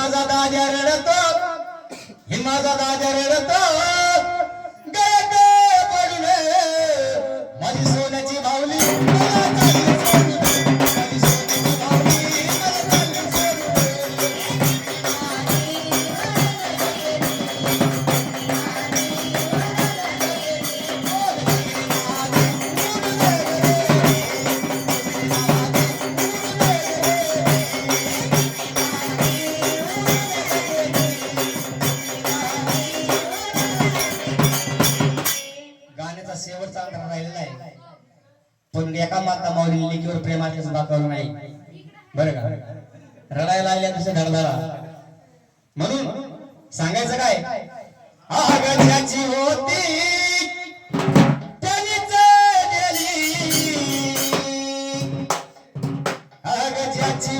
माझा दाद्या रडतो, हे माझा दाद्या रडतो, गळ्यात पडून माझी सोन्याची बाहुली मला चालली सोडून. माझी सोन्याची बाहुली मला चालली सोडून. गाण्याचा शेवटचा अंतर राहिलेला आहे, पण एका माता माऊली लेकीवर प्रेमाचे सुद्धा करू नाही बरं का. रडायला लागल्या तसे धडधडा. म्हणून सांगायचं काय, आगल्याची होती त्यानीच दिली, आगल्याची